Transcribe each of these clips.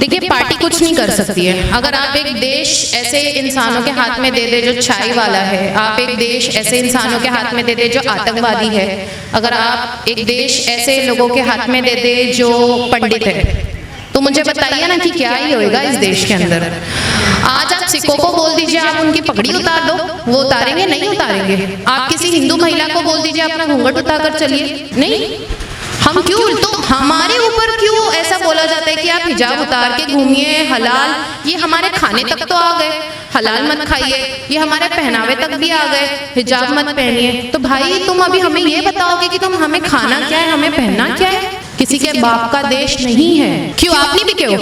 देखिए, पार्टी कुछ नहीं कर सकती है। अगर आप एक देश ऐसे इंसानों के हाथ में दे दे जो छाई वाला है, आप एक देश ऐसे इंसानों के हाथ में दे दे जो आतंकवादी है, अगर आप एक देश ऐसे लोगों के हाथ में दे दे जो पंडित है, तो मुझे बताइए ना कि क्या ही होएगा इस देश के अंदर। आज आप सिखों को बोल दीजिए आप उनकी पगड़ी उतार दो, वो उतारेंगे? नहीं उतारेंगे। आप किसी हिंदू महिला को बोल दीजिए अपना घूंघट उतार कर चलिए, नहीं। हम क्यों, तो हमारे ऊपर क्यों ऐसा बोला जाता है कि आप हिजाब उतार के घूमिए, हलाल? ये हमारे खाने तक तो आ गए, हलाल मत खाइए। ये हमारे पहनावे तक भी आ गए, हिजाब मत पहनिए। तो भाई तुम अभी हमें ये बताओगे कि तुम हमें खाना क्या है, हमें पहनना क्या है? किसी के बाप का देश नहीं है। क्यों आपने भी क्यों,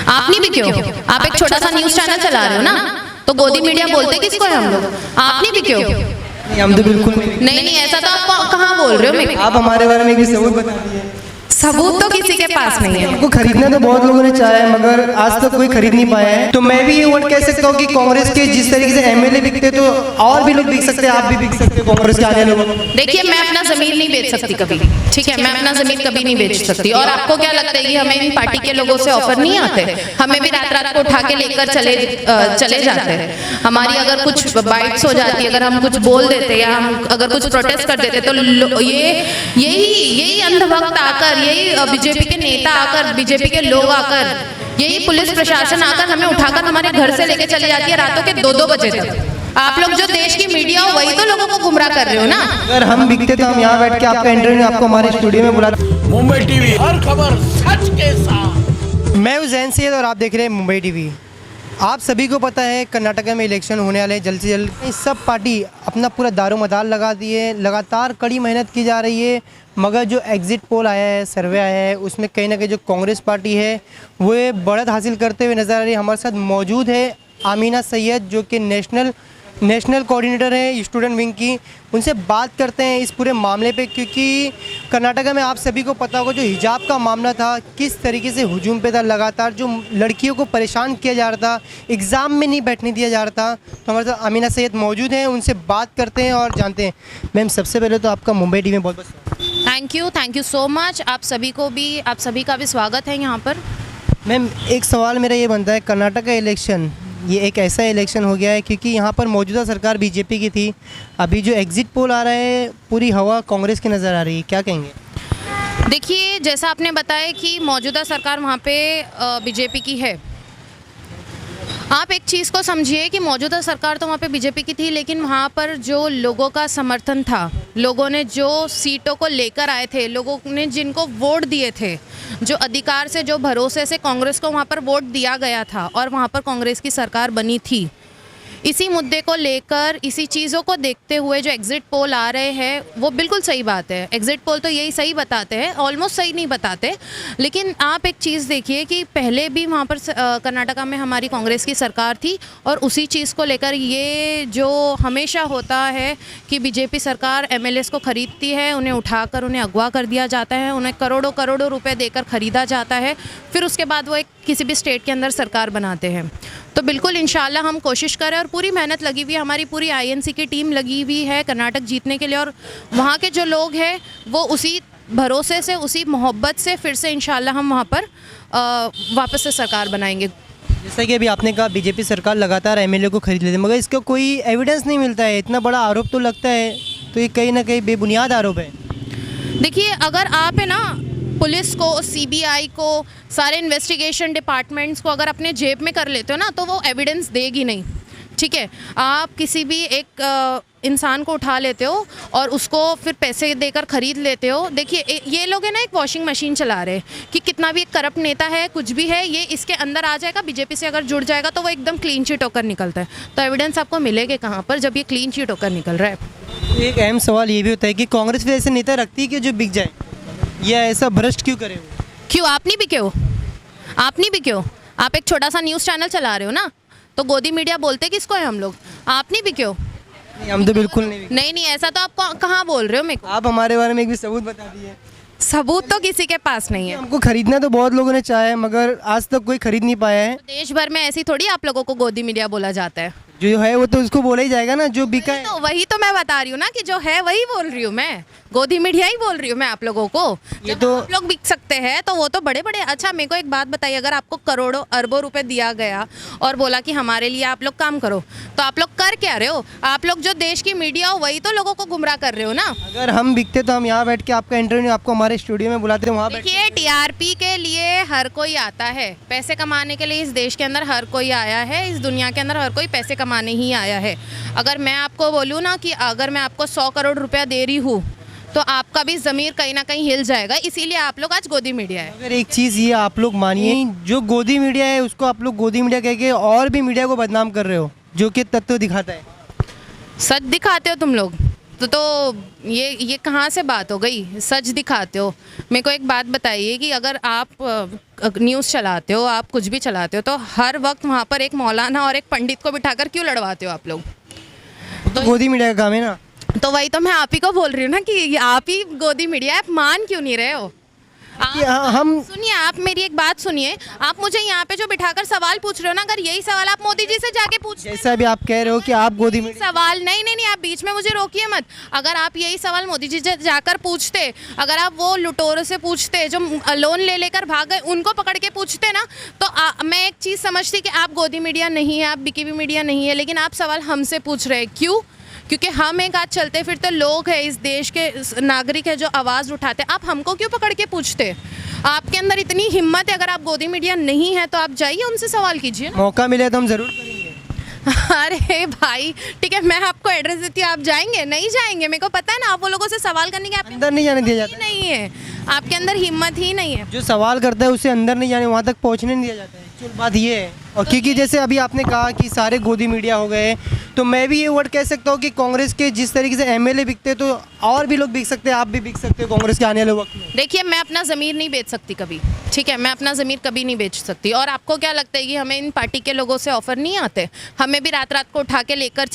आपने भी क्यों? आप एक छोटा सा न्यूज चैनल चला रहे हो ना, तो गोदी मीडिया बोलते किसको है हम लोग? आपने भी क्यों? हम तो बिल्कुल नहीं, ऐसा तो आप कहाँ बोल रहे हो? आप हमारे बारे में भी सबूत बता दिए। सबूत तो किसी के पास नहीं है। हमको खरीदना तो बहुत लोगों ने चाहा है, मगर आज तक कोई खरीद नहीं पाया है। तो मैं भी ये वर्ड कह सकता हूँ कि कांग्रेस के जिस तरीके से एमएलए बिकते, तो और भी लोग बिक सकते हैं, आप भी बिक सकते हो कांग्रेस के आने लोगों। देखिए, मैं अपना जमीन नहीं बेच सकती कभी, ठीक है? मैं अपना जमीन कभी नहीं बेच सकती। और आपको क्या लगता है कि हमें इन पार्टी के लोगों से ऑफर नहीं आते? हमें भी रात रात को उठा के लेकर चले जाते हैं। हमारी अगर कुछ बाइट्स हो जाती, अगर हम कुछ बोल देते या हम अगर कुछ प्रोटेस्ट कर देते, तो यही अंधभक्त आकर, यही बीजेपी के नेता आकर, बीजेपी के लोग आकर, यही पुलिस प्रशासन आकर हमें उठाकर हमारे घर से लेके चले जाती है रातों के 2-2 बजे तक। आप लोग जो देश की मीडिया हो, वही तो लोगों को गुमराह कर रहे हो ना। अगर हम बिकते तो हम यहाँ बैठ के आपका इंटरव्यू आपको हमारे स्टूडियो में बुला। मुंबई टीवी, हर खबर सच के साथ। मैं हूं ज़ैन सैयद और आप देख रहे हैं मुंबई टीवी। आप सभी को पता है कर्नाटका में इलेक्शन होने वाले हैं जल्द से जल्द। इस सब पार्टी अपना पूरा दारोमदार लगा दिए, लगातार कड़ी मेहनत की जा रही है, मगर जो एग्ज़िट पोल आया है, सर्वे आया है, उसमें कहीं ना कहीं जो कांग्रेस पार्टी है वो बढ़त हासिल करते हुए नज़र आ रही है। हमारे साथ मौजूद है आमीना सैयद, जो कि नेशनल कोऑर्डिनेटर है स्टूडेंट विंग की। उनसे बात करते हैं इस पूरे मामले पे, क्योंकि कर्नाटका में आप सभी को पता होगा जो हिजाब का मामला था, किस तरीके से हुजूम पे था, लगातार जो लड़कियों को परेशान किया जा रहा था, एग्ज़ाम में नहीं बैठने दिया जा रहा था। तो हमारे साथ आमीना सैयद मौजूद हैं, उनसे बात करते हैं और जानते हैं। मैम, सबसे पहले तो आपका मुंबई टीवी में बहुत बहुत थैंक यू सो मच। आप सभी का भी स्वागत है यहाँ पर। मैम, एक सवाल मेरा ये बनता है, कर्नाटका इलेक्शन ये एक ऐसा इलेक्शन हो गया है क्योंकि यहाँ पर मौजूदा सरकार बीजेपी की थी, अभी जो एग्ज़िट पोल आ रहा है पूरी हवा कांग्रेस की नज़र आ रही है, क्या कहेंगे? देखिए, जैसा आपने बताया कि मौजूदा सरकार वहाँ पे बीजेपी की है। आप एक चीज़ को समझिए कि मौजूदा सरकार तो वहाँ पे बीजेपी की थी, लेकिन वहाँ पर जो लोगों का समर्थन था, लोगों ने जो सीटों को लेकर आए थे, लोगों ने जिनको वोट दिए थे, जो अधिकार से, जो भरोसे से कांग्रेस को वहाँ पर वोट दिया गया था और वहाँ पर कांग्रेस की सरकार बनी थी, इसी मुद्दे को लेकर, इसी चीज़ों को देखते हुए जो एग्ज़िट पोल आ रहे हैं वो बिल्कुल सही बात है। एग्ज़िट पोल तो यही सही बताते हैं, ऑलमोस्ट सही नहीं बताते। लेकिन आप एक चीज़ देखिए कि पहले भी वहाँ पर कर्नाटका में हमारी कांग्रेस की सरकार थी और उसी चीज़ को लेकर ये जो हमेशा होता है कि बीजेपी सरकार एमएलएस को ख़रीदती है, उन्हें उठाकर उन्हें अगवा कर दिया जाता है, उन्हें करोड़ों करोड़ों रुपये देकर ख़रीदा जाता है, फिर उसके बाद वो एक किसी भी स्टेट के अंदर सरकार बनाते हैं। तो बिल्कुल इंशाल्लाह हम कोशिश करें और पूरी मेहनत लगी हुई है, हमारी पूरी आईएनसी की टीम लगी हुई है कर्नाटक जीतने के लिए, और वहाँ के जो लोग हैं वो उसी भरोसे से, उसी मोहब्बत से फिर से इंशाल्लाह हम वहाँ पर वापस से सरकार बनाएंगे। जैसा कि अभी आपने कहा बीजेपी सरकार लगातार एमएलए को खरीद लेती है, मगर इसका कोई एविडेंस नहीं मिलता है। इतना बड़ा आरोप तो लगता है, तो ये कहीं ना कहीं बेबुनियाद आरोप है। देखिए, अगर आप है ना पुलिस को, सीबीआई को, सारे इन्वेस्टिगेशन डिपार्टमेंट्स को अगर अपने जेब में कर लेते हो ना, तो वो एविडेंस देगी नहीं, ठीक है? आप किसी भी एक इंसान को उठा लेते हो और उसको फिर पैसे देकर ख़रीद लेते हो। देखिए, ये लोग है ना एक वॉशिंग मशीन चला रहे हैं कि कितना भी एक करप्ट नेता है, कुछ भी है, ये इसके अंदर आ जाएगा, बीजेपी से अगर जुड़ जाएगा तो वो एकदम क्लीन शीट होकर निकलता है। तो एविडेंस आपको मिलेगा कहाँ पर जब ये क्लीन शीट होकर निकल रहा है? एक अहम सवाल ये भी होता है कि कांग्रेस भी ऐसे नेता रखती है कि जो बिक जाए, या ऐसा भ्रष्ट क्यों करे? क्यों आपने भी क्यों? आप एक छोटा सा न्यूज़ चैनल चला रहे हो ना, तो गोदी मीडिया बोलते किसको है हम लोग? आपने भी क्यों? हम तो बिल्कुल नहीं, ऐसा तो आप कहाँ बोल रहे हो मेरे को? आप हमारे बारे में एक भी सबूत बता दिए। सबूत तो किसी के पास नहीं है। हमको खरीदना तो बहुत लोगों ने चाहा है, मगर आज तक कोई खरीद नहीं पाया है। तो देश भर में ऐसी थोड़ी आप लोगों को गोदी मीडिया बोला जाता है। जो है वो तो उसको बोला ही जाएगा ना, जो बिका है। तो वही तो मैं बता रही हूँ ना कि जो है वही बोल रही हूँ मैं, गोदी मीडिया ही बोल रही हूँ मैं आप लोगों को। ये जब तो- आप लोग बिक सकते हैं तो वो तो बड़े बड़े। अच्छा मेरे को एक बात बताइए, अगर आपको करोड़ों अरबों रुपए दिया गया और बोला कि हमारे लिए आप लोग काम करो, तो आप लोग कर क्या रहे हो? आप लोग जो देश की मीडिया हो वही तो लोगों को गुमराह कर रहे हो ना। अगर हम बिकते तो हम यहाँ बैठ के आपका इंटरव्यू आपको हमारे स्टूडियो में बुलाते, वहाँ बैठ देखिए टीआरपी के लिए हर कोई आता है, पैसे कमाने के लिए इस देश के अंदर हर कोई आया है, इस दुनिया के अंदर हर कोई पैसे कमाने ही आया है। अगर मैं आपको बोलूँ ना कि अगर मैं आपको 100 करोड़ रुपया दे रही हूँ तो आपका भी ज़मीर कहीं ना कहीं हिल जाएगा, इसीलिए आप लोग आज गोदी मीडिया है। अगर एक चीज़ ये आप लोग मानिए, जो गोदी मीडिया है उसको आप लोग गोदी मीडिया कह के और भी मीडिया को बदनाम कर रहे हो, जो कि तत्व दिखाता है। सच दिखाते हो तुम लोग तो ये कहाँ से बात हो गई? सच दिखाते हो। मेरे को एक बात बताइए कि अगर आप न्यूज़ चलाते हो, आप कुछ भी चलाते हो, तो हर वक्त वहाँ पर एक मौलाना और एक पंडित को बिठाकर क्यों लड़वाते हो आप लोग? तो गोदी मीडिया का काम है ना। तो वही तो मैं आप ही को बोल रही हूँ ना कि आप ही गोदी मीडिया, आप मान क्यों नहीं रहे हो? कि हम सुनिए, आप मेरी एक बात सुनिए, आप मुझे यहाँ पे जो बिठाकर सवाल पूछ रहे हो ना, अगर यही सवाल आप मोदी जी से जाके पूछ जैसा भी आप कह रहे हो कि आप गोदी मीडिया, सवाल नहीं, आप बीच में मुझे रोकिए मत। अगर आप यही सवाल मोदी जी से जाकर पूछते, अगर आप वो लुटेरों से पूछते जो लोन ले लेकर भाग गए, उनको पकड़ के पूछते ना, तो मैं एक चीज़ समझती कि आप गोदी मीडिया नहीं है, आप बिकी हुई मीडिया नहीं है। लेकिन आप सवाल हमसे पूछ रहे हैं, क्यों? क्योंकि हम एक आज चलते फिरते लोग हैं, इस देश के नागरिक है जो आवाज़ उठाते। आप हमको क्यों पकड़ के पूछते? आपके अंदर इतनी हिम्मत है, अगर आप गोदी मीडिया नहीं है तो आप जाइए उनसे सवाल कीजिए। मौका मिले तो हम ज़रूर करेंगे। अरे भाई ठीक है, मैं आपको एड्रेस देती हूँ, आप जाएंगे? नहीं जाएंगे। मेरे को पता है ना, आप वो लोगों से सवाल करने की आपके अंदर नहीं जाने दिया जाता ही नहीं है, आपके अंदर हिम्मत ही नहीं है। जो सवाल करता है उसे अंदर नहीं जाने, वहाँ तक पहुँचने नहीं दिया जाता है। एक्चुअल बात ये है। और क्योंकि जैसे अभी आपने कहा कि सारे गोदी मीडिया हो गए, तो मैं भी ये वर्ड कह सकता हूँ कि कांग्रेस के जिस तरीके से एमएलए बिकते हैं, तो और भी लोग बिक सकते हैं, आप भी बिक सकते हो कांग्रेस के आने वाले वक्त में। देखिए, मैं अपना ज़मीर नहीं बेच सकती कभी, ठीक है? मैं अपना ज़मीर कभी नहीं बेच सकती। और आपको क्या लगता है कि हमें इन पार्टी के लोगों से ऑफ़र नहीं आते? हमें भी रात रात को उठा के लेकर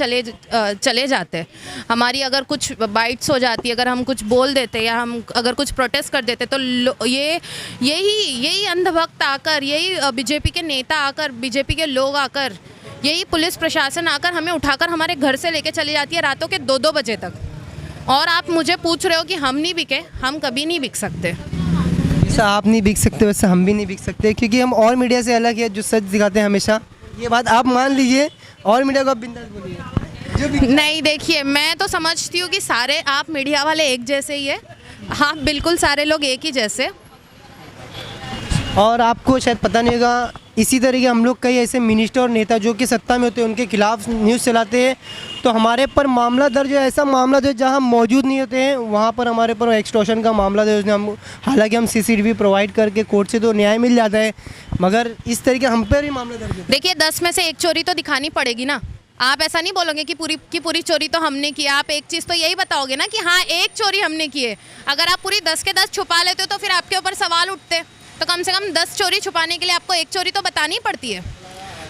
चले जाते। हमारी अगर कुछ बाइट्स हो जाती, अगर हम कुछ बोल देते या हम अगर कुछ प्रोटेस्ट कर देते, तो यही अंधभक्त आकर, यही बीजेपी के नेता आकर, बीजेपी के लोग आकर, यही पुलिस प्रशासन आकर हमें उठाकर हमारे घर से लेके चली जाती है रातों के 2-2 बजे तक। और आप मुझे पूछ रहे हो कि हम नहीं बिके? हम कभी नहीं बिक सकते। जैसा आप नहीं बिक सकते वैसे हम भी नहीं बिक सकते, क्योंकि हम और मीडिया से अलग है, जो सच दिखाते हैं हमेशा। ये बात आप मान लीजिए, और मीडिया को आप बिंदास बोलिए जो भी। नहीं, देखिए, मैं तो समझती हूँ कि सारे आप मीडिया वाले एक जैसे ही है। हाँ, बिल्कुल सारे लोग एक ही जैसे। और आपको शायद पता नहीं होगा, इसी तरीके हम लोग कई ऐसे मिनिस्टर और नेता जो कि सत्ता में होते हैं, उनके खिलाफ न्यूज़ चलाते हैं, तो हमारे पर मामला दर्ज है। ऐसा मामला जो जहाँ हम मौजूद नहीं होते हैं, वहाँ पर हमारे पर एक्सटॉर्शन का मामला दर्ज है। हम हालांकि हम सीसीटीवी प्रोवाइड करके कोर्ट से तो न्याय मिल जाता है, मगर इस तरीके हम पर ही मामला दर्ज है। देखिए, 10 में से एक चोरी तो दिखानी पड़ेगी ना। आप ऐसा नहीं बोलोगे कि पूरी चोरी तो हमने की। आप एक चीज़ तो यही बताओगे ना कि हाँ, एक चोरी हमने की है। अगर आप पूरी 10 के 10 छुपा लेते हो तो फिर आपके ऊपर सवाल उठते। तो कम से कम 10 चोरी छुपाने के लिए आपको एक चोरी तो बतानी पड़ती है।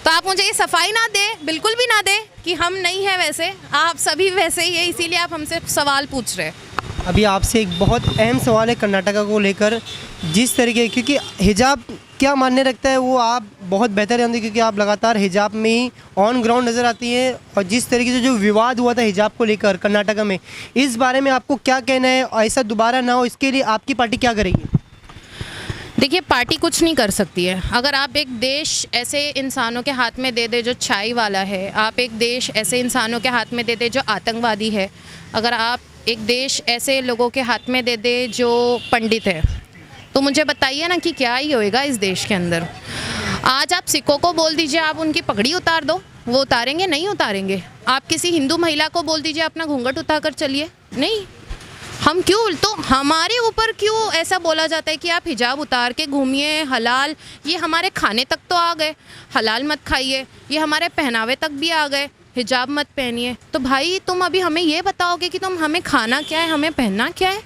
तो आप मुझे ये सफाई ना दे, बिल्कुल भी ना दे कि हम नहीं हैं वैसे, आप सभी वैसे ही है, इसीलिए आप हमसे सवाल पूछ रहे हैं। अभी आपसे एक बहुत अहम सवाल है कर्नाटका को लेकर, जिस तरीके, क्योंकि हिजाब क्या मान्य रखता है वो आप बहुत बेहतर जानते हैं, क्योंकि आप लगातार हिजाब में ही ऑन ग्राउंड नज़र आती है। और जिस तरीके से जो विवाद हुआ था हिजाब को लेकर कर्नाटका में, इस बारे में आपको क्या कहना है? ऐसा दोबारा ना हो, इसके लिए आपकी पार्टी क्या करेगी? देखिए, पार्टी कुछ नहीं कर सकती है। अगर आप एक देश ऐसे इंसानों के हाथ में दे दे जो चाय वाला है, आप एक देश ऐसे इंसानों के हाथ में दे दे जो आतंकवादी है, अगर आप एक देश ऐसे लोगों के हाथ में दे दे जो पंडित है, तो मुझे बताइए ना कि क्या ही होएगा इस देश के अंदर। आज आप सिखों को बोल दीजिए आप उनकी पगड़ी उतार दो, वो उतारेंगे? नहीं उतारेंगे। आप किसी हिंदू महिला को बोल दीजिए अपना घूंघट उतार कर चलिए, नहीं। हम क्यों, तो हमारे ऊपर क्यों ऐसा बोला जाता है कि आप हिजाब उतार के घूमिए, हलाल? ये हमारे खाने तक तो आ गए, हलाल मत खाइए। ये हमारे पहनावे तक भी आ गए, हिजाब मत पहनिए। तो भाई, तुम अभी हमें ये बताओगे कि तुम हमें खाना क्या है, हमें पहनना क्या है?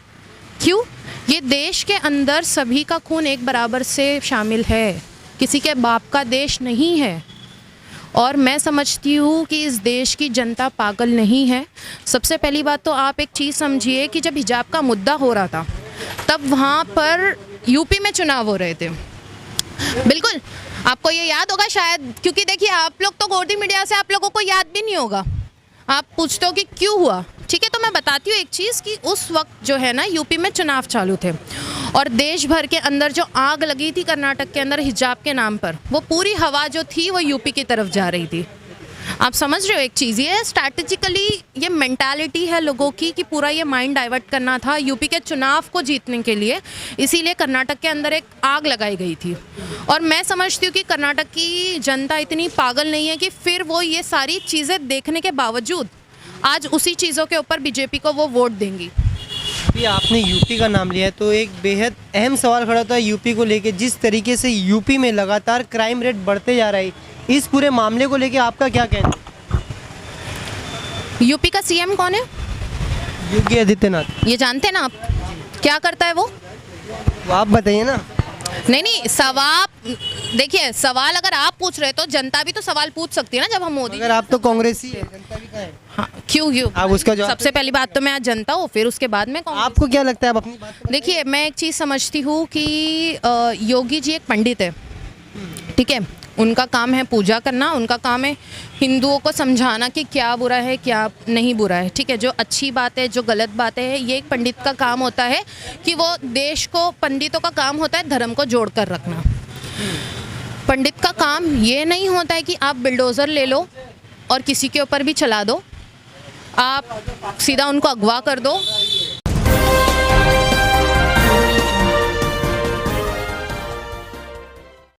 क्यों? ये देश के अंदर सभी का खून एक बराबर से शामिल है, किसी के बाप का देश नहीं है। और मैं समझती हूँ कि इस देश की जनता पागल नहीं है। सबसे पहली बात तो आप एक चीज़ समझिए कि जब हिजाब का मुद्दा हो रहा था, तब वहाँ पर यूपी में चुनाव हो रहे थे। बिल्कुल, आपको ये याद होगा शायद, क्योंकि देखिए आप लोग तो गोदी मीडिया से आप लोगों को याद भी नहीं होगा। आप पूछते हो कि क्यों हुआ, ठीक है, तो मैं बताती हूँ एक चीज़ कि उस वक्त जो है ना यूपी में चुनाव चालू थे और देश भर के अंदर जो आग लगी थी कर्नाटक के अंदर हिजाब के नाम पर, वो पूरी हवा जो थी वो यूपी की तरफ जा रही थी। आप समझ रहे हो एक चीज़, ये स्ट्रैटेजिकली ये मेंटालिटी है लोगों की कि पूरा ये माइंड डाइवर्ट करना था यूपी के चुनाव को जीतने के लिए, इसीलिए कर्नाटक के अंदर एक आग लगाई गई थी। और मैं समझती हूँ कि कर्नाटक की जनता इतनी पागल नहीं है कि फिर वो ये सारी चीज़ें देखने के बावजूद आज उसी चीज़ों के ऊपर बीजेपी को वो वोट देंगी। अभी आपने यूपी का नाम लिया है तो एक बेहद अहम सवाल खड़ा होता है यूपी को लेके। जिस तरीके से यूपी में लगातार क्राइम रेट बढ़ते जा रहा है, इस पूरे मामले को लेके आपका क्या कहना है? यूपी का सीएम कौन है? योगी आदित्यनाथ। ये जानते हैं ना आप, क्या करता है वो? आप बताइए ना। नहीं, सवाल देखिए, सवाल अगर आप पूछ रहे तो जनता भी तो सवाल पूछ सकती है ना। जब हम मोदी, अगर आप तो कांग्रेसी है, जनता भी कहाँ है? हाँ, क्यों आप उसका जवाब। सबसे पहली बात तो मैं आज जनता हूँ, फिर उसके बाद में कांग्रेस। आपको क्या लगता है, आप अपनी बात तो बताइए। देखिए, मैं एक चीज़ समझती हूँ कि योगी जी एक पंडित है, ठीक है, उनका काम है पूजा करना, उनका काम है हिंदुओं को समझाना कि क्या बुरा है क्या नहीं बुरा है, ठीक है, जो अच्छी बात है जो गलत बातें हैं, ये एक पंडित का काम होता है कि वो देश को, पंडितों का काम होता है धर्म को जोड़ कर रखना। पंडित का काम ये नहीं होता है कि आप बिल्डोज़र ले लो और किसी के ऊपर भी चला दो, आप सीधा उनको अगवा कर दो